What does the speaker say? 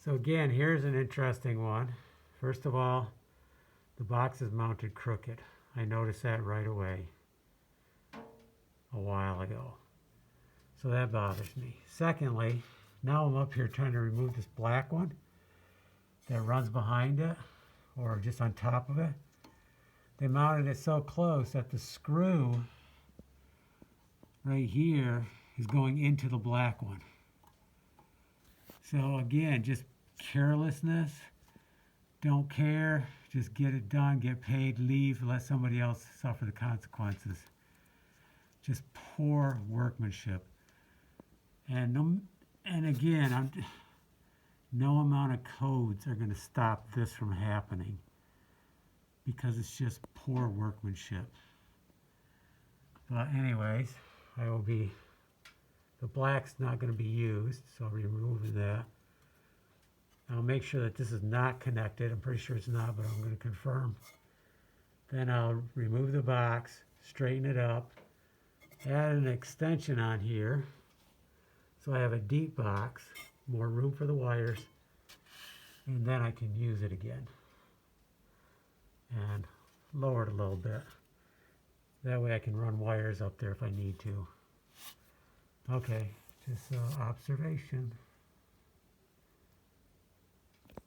So again, here's an interesting one. First of all, the box is mounted crooked. I noticed that right away a while ago. So that bothers me. Secondly, now I'm up here trying to remove this black one that runs behind it or just on top of it. They mounted it so close that the screw right here is going into the black one. So again, just carelessness, don't care, just get it done, get paid, leave, let somebody else suffer the consequences. Just poor workmanship. And again, no amount of codes are going to stop this from happening because it's just poor workmanship. But anyways, the black's not going to be used, so I'll remove that. I'll make sure that this is not connected. I'm pretty sure it's not, but I'm going to confirm. Then I'll remove the box, straighten it up, add an extension on here so I have a deep box, more room for the wires, and then I can use it again. And lower it a little bit. That way I can run wires up there if I need to. Okay, just observation.